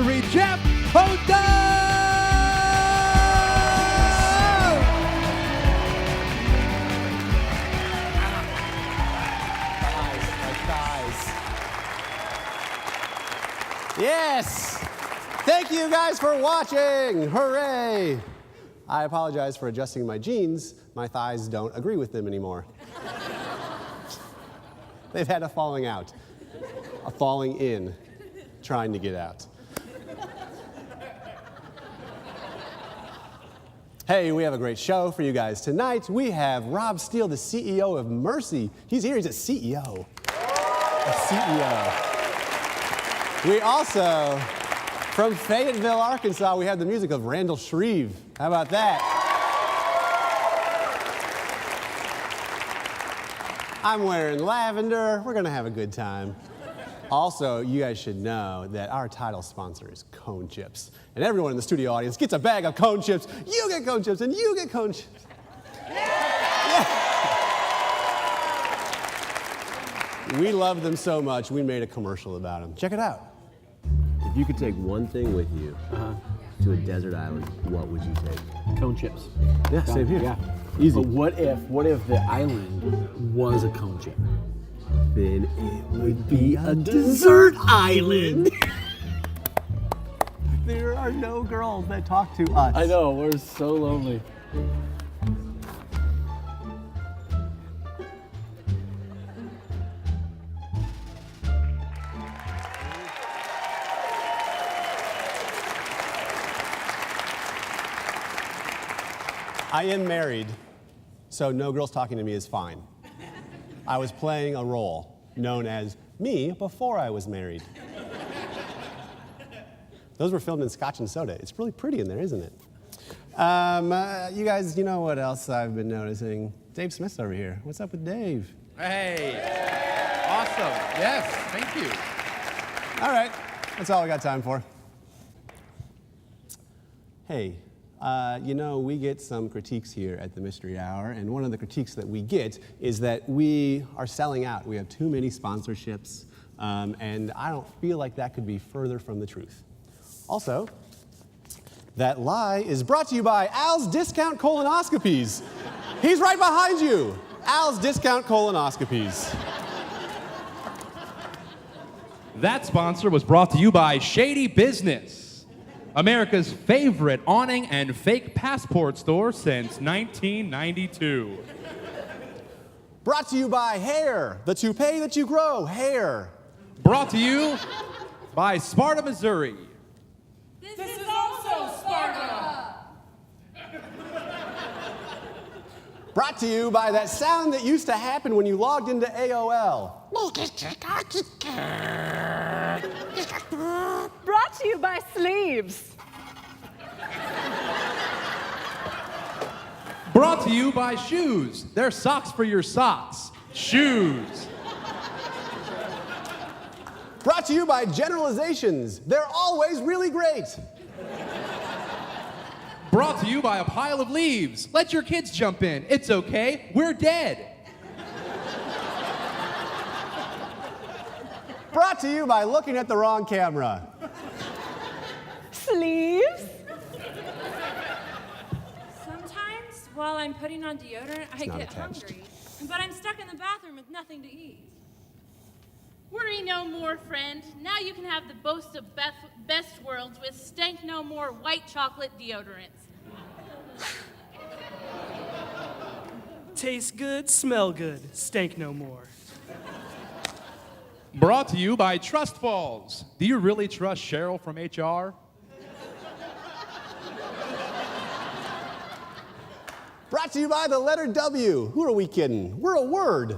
referee Jeff Hoda. Yes! Thank you guys for watching! Hooray! I apologize for adjusting my jeans. My thighs don't agree with them anymore. They've had a falling out, a falling in, trying to get out. Hey, we have a great show for you guys tonight. We have Rob Steele, the CEO of Mercy. He's here, he's a CEO. A CEO. We also, from Fayetteville, Arkansas, we have the music of Randall Shreve. How about that? I'm wearing lavender. We're gonna have a good time. Also, you guys should know that our title sponsor is Cone Chips. And everyone in the studio audience gets a bag of Cone Chips. You get Cone Chips and you get Cone Chips. Yeah. We love them so much, we made a commercial about them. Check it out. If you could take one thing with you to a desert island, what would you take? Cone chips. Yeah, same here. Yeah. Easy. But what if the island was a cone chip? Then it would be a desert island. There are no girls that talk to us. I know, we're so lonely. I am married, so no girls talking to me is fine. I was playing a role known as me before I was married. Those were filmed in Scotch and soda. It's really pretty in there, isn't it? You guys, you know what else I've been noticing? Dave Smith's over here. What's up with Dave? Hey, awesome. Yes, thank you. All right, that's all we got time for. Hey, you know, we get some critiques here at the Mystery Hour, and one of the critiques that we get is that we are selling out. We have too many sponsorships, and I don't feel like that could be further from the truth. Also, that lie is brought to you by Al's Discount Colonoscopies. He's right behind you. Al's Discount Colonoscopies. That sponsor was brought to you by Shady Business, America's favorite awning and fake passport store since 1992. Brought to you by Hair, the toupee that you grow, Hair. Brought to you by Sparta, Missouri. This is also Sparta. Brought to you by that sound that used to happen when you logged into AOL. Brought to you by Sleeves. Brought to you by Shoes. They're socks for your socks. Shoes. Brought to you by Generalizations. They're always really great. Brought to you by a pile of leaves. Let your kids jump in. It's okay. We're dead. Brought to you by looking at the wrong camera. Sleeves. Sometimes, while I'm putting on deodorant, I not get attached. hungry. But I'm stuck in the bathroom with nothing to eat. Worry no more, friend. Now you can have the boast of best worlds with Stank No More white chocolate deodorants. Taste good, smell good, stank no more. Brought to you by Trust Falls. Do you really trust Cheryl from HR? Brought to you by the letter W. Who are we kidding? We're a word.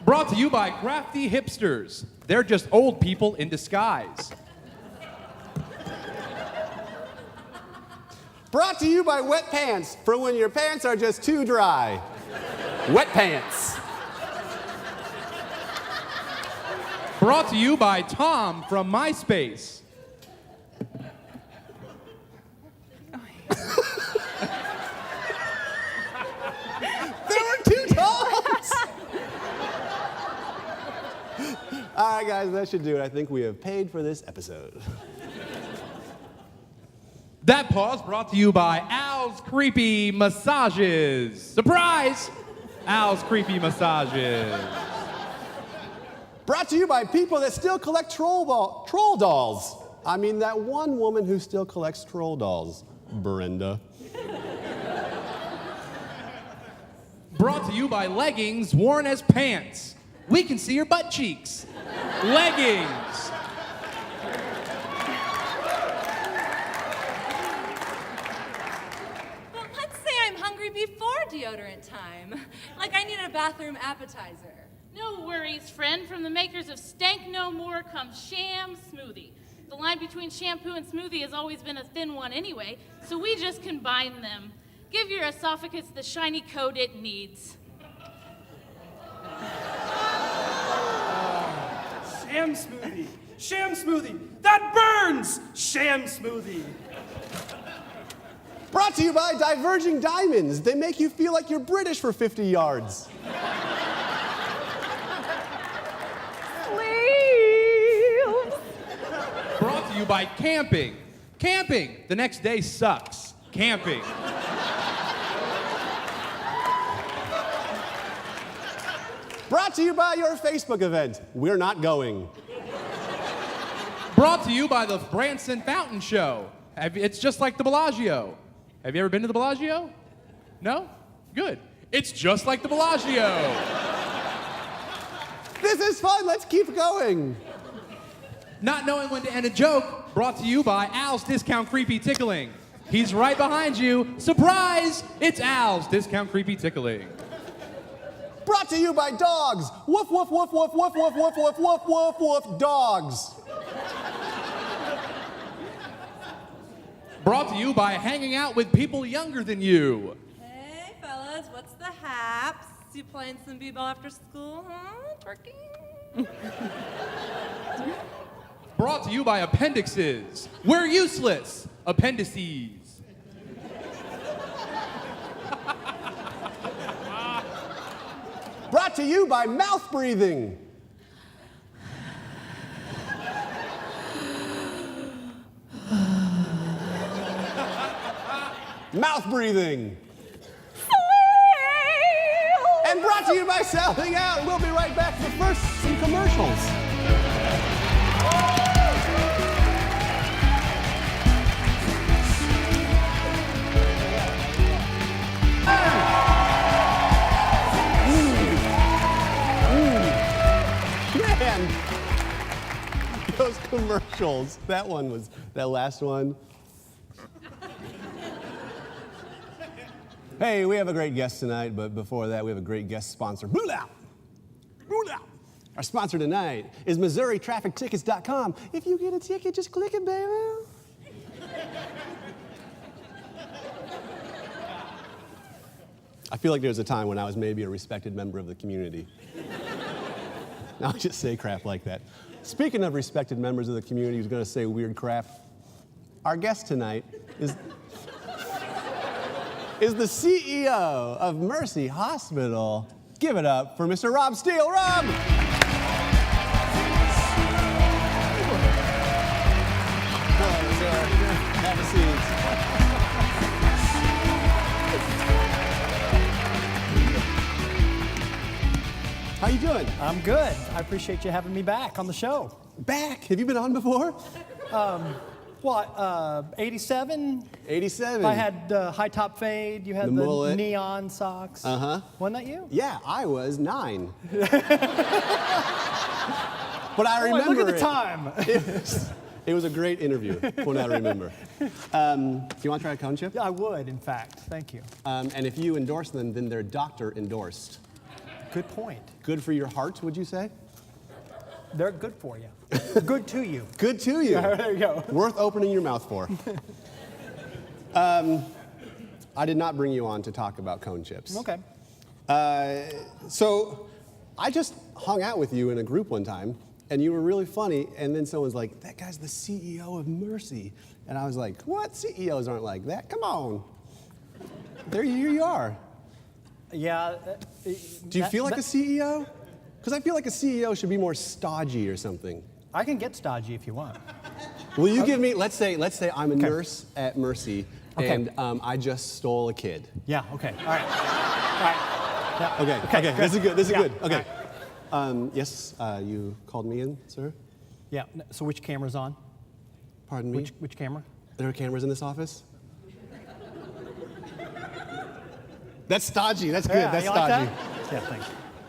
Brought to you by Crafty Hipsters. They're just old people in disguise. Brought to you by Wet Pants, for when your pants are just too dry. Wet Pants. Brought to you by Tom from MySpace. There were two Toms! All right, guys, that should do it. I think we have paid for this episode. That pause brought to you by Al's Creepy Massages. Surprise! Al's Creepy Massages. Brought to you by people that still collect troll dolls. I mean, that one woman who still collects troll dolls, Brenda. Brought to you by leggings worn as pants. We can see your butt cheeks. Leggings. But let's say I'm hungry before deodorant time. Like I need a bathroom appetizer. No worries, friend. From the makers of Stank No More comes Sham Smoothie. The line between shampoo and smoothie has always been a thin one anyway, so we just combine them. Give your esophagus the shiny coat it needs. Sham smoothie. Sham smoothie. That burns! Sham smoothie. Brought to you by Diverging Diamonds. They make you feel like you're British for 50 yards. Sleeves. Brought to you by camping. Camping. The next day sucks. Camping. Brought to you by your Facebook event. We're not going. Brought to you by the Branson Fountain Show. It's just like the Bellagio. Have you ever been to the Bellagio? No? Good. It's just like the Bellagio. This is fun. Let's keep going. Not knowing when to end a joke. Brought to you by Al's Discount Creepy Tickling. He's right behind you. Surprise! It's Al's Discount Creepy Tickling. Brought to you by dogs. Woof, woof, woof, woof, woof, woof, woof, woof, woof, woof, woof, dogs. Brought to you by hanging out with people younger than you. Hey, fellas, what's the haps? You playing some b-ball after school, huh? Twerking? Brought to you by appendixes. We're useless. Appendices. Brought to you by mouth breathing. Mouth breathing. And brought to you by Selling Out. We'll be right back, but first, some commercials. Man, those commercials. That last one. Hey, we have a great guest tonight, but before that, we have a great guest sponsor. Moolah! Moolah! Our sponsor tonight is MissouriTrafficTickets.com. If you get a ticket, just click it, baby. I feel like there was a time when I was maybe a respected member of the community. Now I just say crap like that. Speaking of respected members of the community who's going to say weird crap, our guest tonight is the CEO of Mercy Hospital. Give it up for Mr. Rob Steele. Rob! Hello, sir. Have a seat. How you doing? I'm good. I appreciate you having me back on the show. Back? Have you been on before? 87? 87. I had high top fade. You had The the mullet. neon socks. Uh-huh. Wasn't that you? Yeah, I was 9. But I Boy, remember look at the it. time. It was a great interview, from what I remember. Do you want to try a cone chip? I would, in fact. Thank you. And if you endorse them, then they're doctor endorsed. Good point. Good for your heart, would you say? They're good for you. Good to you. Good to you. There you go. Worth opening your mouth for. I did not bring you on to talk about cone chips. Okay. So I just hung out with you in a group one time, and you were really funny, and then someone's like, that guy's the CEO of Mercy. And I was like, what? CEOs aren't like that. Come on. Here you are. Yeah. Do you feel like a CEO? Because I feel like a CEO should be more stodgy or something. I can get stodgy if you want. Will you give me, let's say I'm a Okay. nurse at Mercy, Okay. and I just stole a kid. Yeah, okay. All right. All right. Yeah. Okay, good. this is good, this is Yeah, good. Okay. all right. Yes, you called me in, sir? Yeah, so which camera's on? Pardon me? Which camera? There are cameras in this office? That's stodgy, that's good, Yeah, that's you like stodgy. that? Yeah, thanks.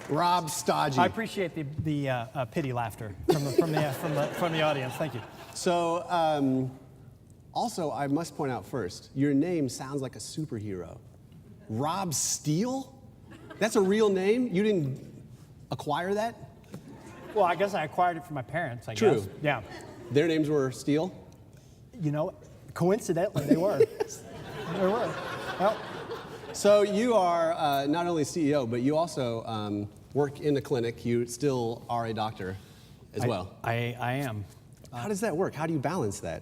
Rob Stodgy. I appreciate the pity laughter from the audience. Thank you. So, also, I must point out first, your name sounds like a superhero. Rob Steele? That's a real name? You didn't acquire that? Well, I guess I acquired it from my parents, I True. guess. Yeah. Their names were Steele? You know, coincidentally, they were. They were. Well, So you are not only CEO, but you also work in a clinic. You still are a doctor as well. I am. How does that work? How do you balance that?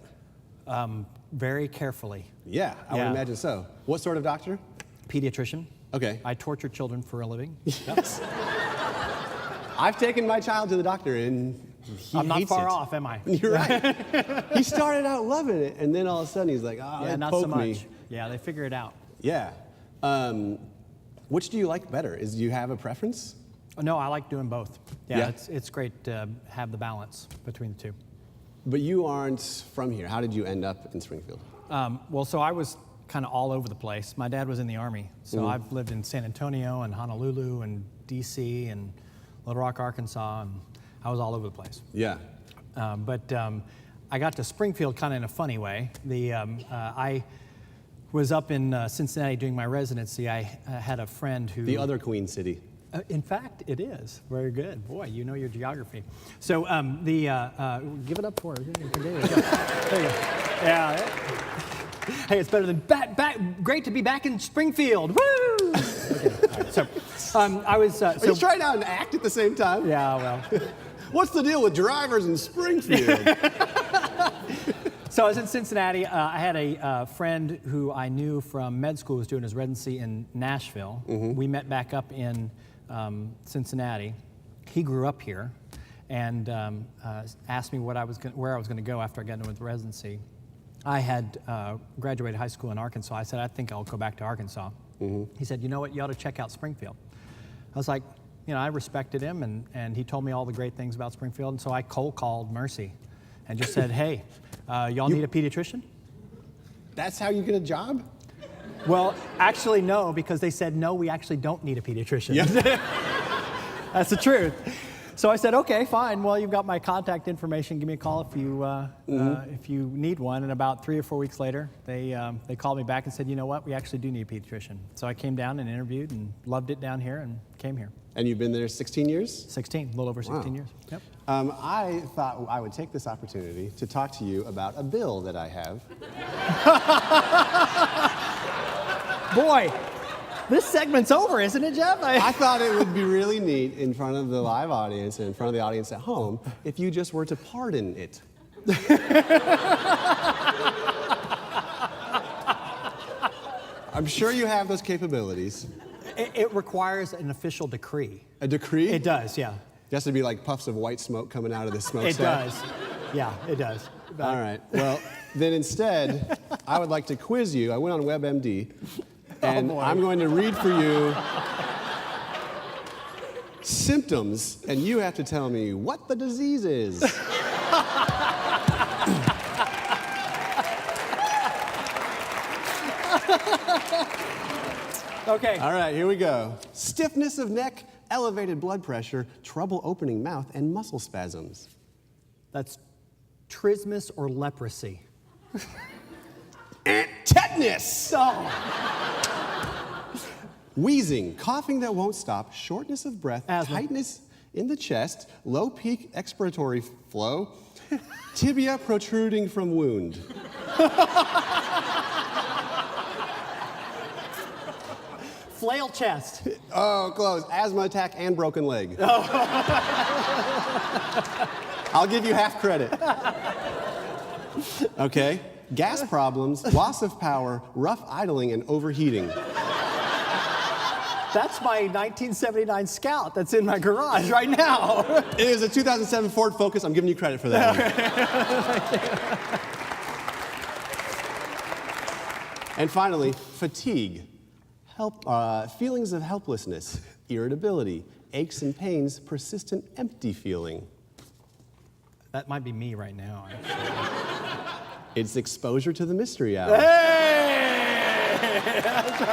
Very carefully. Yeah, I would Yeah. imagine so. What sort of doctor? Pediatrician. Okay. I torture children for a living. Yes. I've taken my child to the doctor and he I'm not hates far it. off, am I? You're right. He started out loving it, and then all of a sudden he's like, oh, Yeah, they not so poke much. me. Yeah, they figure it out. Yeah. Which do you like better? Do you have a preference? No, I like doing both. Yeah, Yeah? it's great to have the balance between the two. But you aren't from here. How did you end up in Springfield? Well, so I was kind of all over the place. My dad was in the Army, so I've lived in San Antonio and Honolulu and D.C. and Little Rock, Arkansas, and I was all over the place. Yeah. But I got to Springfield kind of in a funny way. I was up in Cincinnati doing my residency. I had a friend who... The other Queen City. In fact, it is. Very good. Boy, you know your geography. So give it up for her. There you go. There you go. Yeah. Hey, it's better than great to be back in Springfield. Woo! Okay. All right. So I was... Are you trying out and act at the same time? Yeah, well... What's the deal with drivers in Springfield? So I was in Cincinnati. I had a friend who I knew from med school who was doing his residency in Nashville. We met back up in Cincinnati. He grew up here and asked me where I was going to go after I got into residency. I had graduated high school in Arkansas. I said, I think I'll go back to Arkansas. He said, you know what, you ought to check out Springfield. I was like, you know, I respected him, and he told me all the great things about Springfield, and so I cold called Mercy and just said, hey, y'all need a pediatrician? That's how you get a job? Well, actually, no, because they said, no, we actually don't need a pediatrician. Yeah. That's the truth. So I said, okay, fine. Well, you've got my contact information. Give me a call if you need one. And about 3 or 4 weeks later, they called me back and said, you know what, we actually do need a pediatrician. So I came down and interviewed and loved it down here and came here. And you've been there 16 years? 16, a little over 16 Wow. years. Yep. I thought I would take this opportunity to talk to you about a bill that I have. Boy, this segment's over, isn't it, Jeff? I thought it would be really neat in front of the live audience and in front of the audience at home if you just were to pardon it. I'm sure you have those capabilities. It requires an official decree. A decree? It does, yeah. It has to be like puffs of white smoke coming out of the smokestack. It does. Yeah, it does. All right. Well, then instead, I would like to quiz you. I went on WebMD, and boy. I'm going to read for you symptoms, and you have to tell me what the disease is. Okay. All right, here we go. Stiffness of neck, elevated blood pressure, trouble opening mouth, and muscle spasms. That's trismus or leprosy. Tetanus! Oh. Wheezing, coughing that won't stop, shortness of breath, Asthma. tightness in the chest, low peak expiratory flow, tibia protruding from wound. Flail chest. Oh, close. Asthma attack and broken leg. I'll give you half credit. Okay. Gas problems, loss of power, rough idling, and overheating. That's my 1979 Scout that's in my garage right now. It is a 2007 Ford Focus. I'm giving you credit for that. And finally, fatigue. Feelings of helplessness, irritability, aches and pains, persistent empty feeling. That might be me right now. It's exposure to the mystery hour. Hey!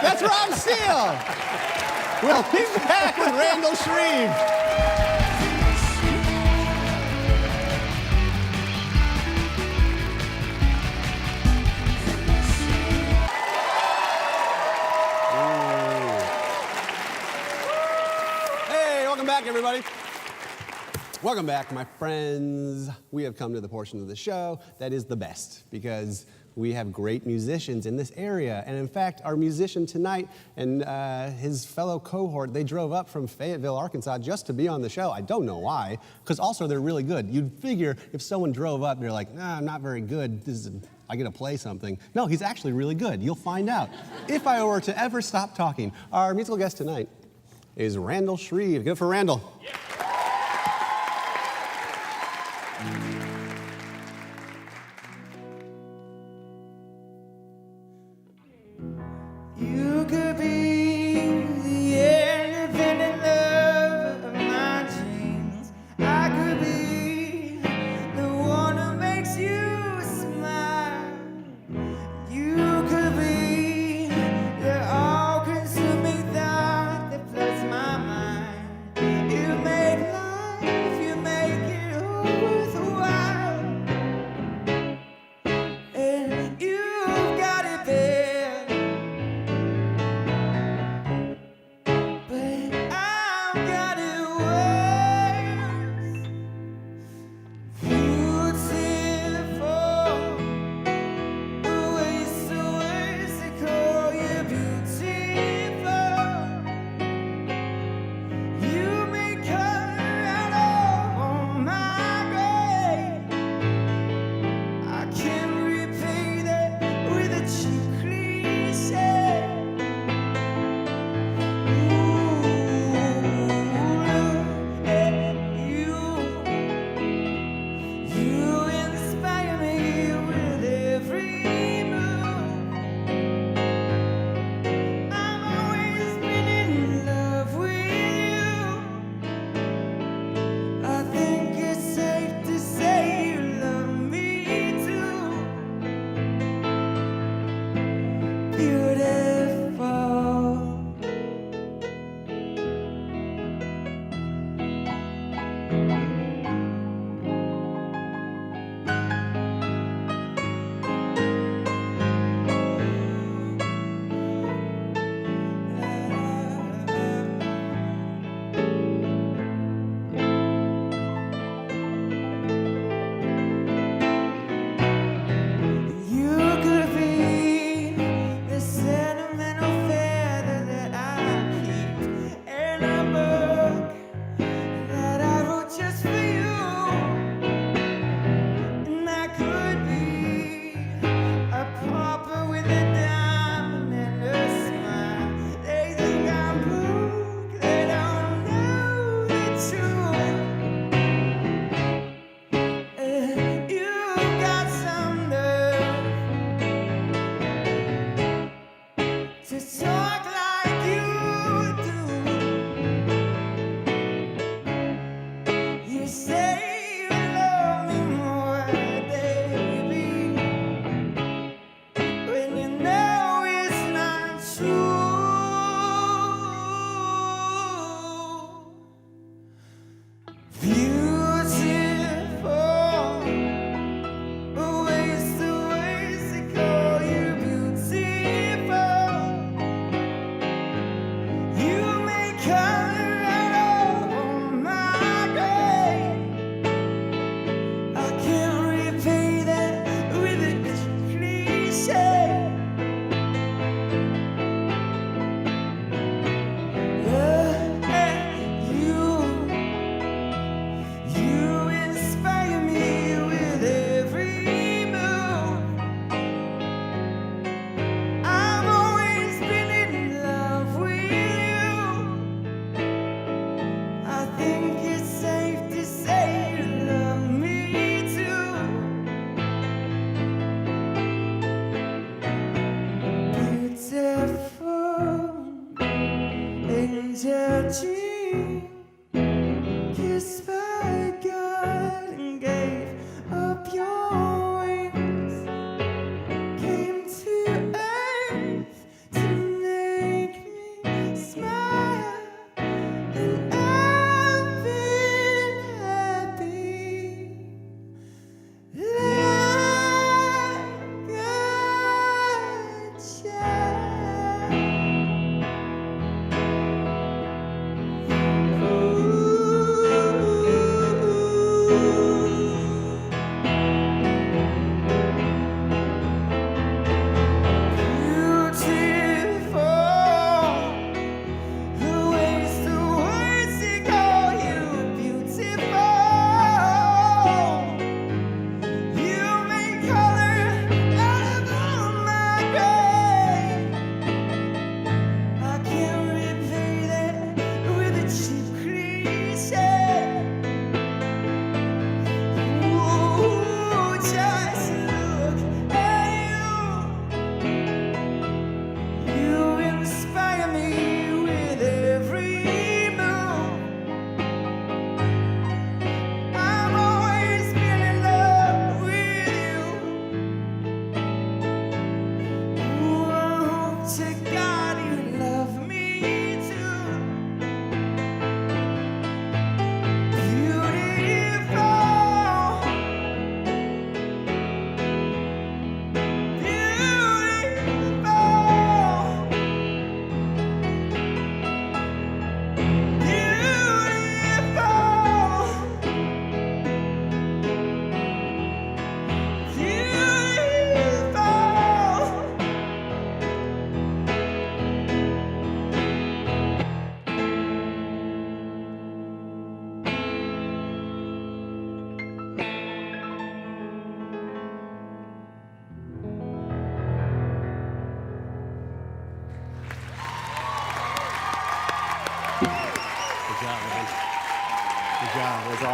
That's Rob Steele! We'll be back with Randall Shreve. Hey, welcome back, everybody. Welcome back, my friends. We have come to the portion of the show that is the best because we have great musicians in this area. And in fact, our musician tonight and his fellow cohort, they drove up from Fayetteville, Arkansas just to be on the show. I don't know why, because also they're really good. You'd figure if someone drove up, they're like, nah, I'm not very good. I get to play something. No, he's actually really good. You'll find out. If I were to ever stop talking, our musical guest tonight is Randall Shreve. Give it for Randall. Yeah. You could be the independent love of my dreams. I could be the one who makes you smile. You could be the all-consuming thought that floods my mind. You make life, you make it all worthwhile. And you've got it bad.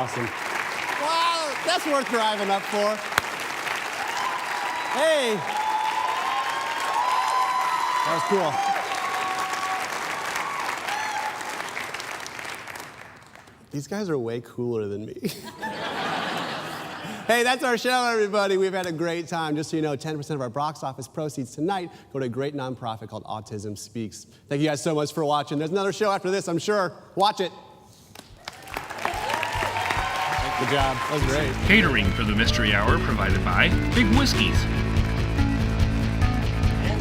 awesome. Wow, that's worth driving up for. Hey. That was cool. These guys are way cooler than me. Hey, that's our show, everybody. We've had a great time. Just so you know, 10% of our box office proceeds tonight go to a great nonprofit called Autism Speaks. Thank you guys so much for watching. There's another show after this, I'm sure. Watch it. Good job. That was great. Catering for the Mystery Hour provided by Big Whiskeys. And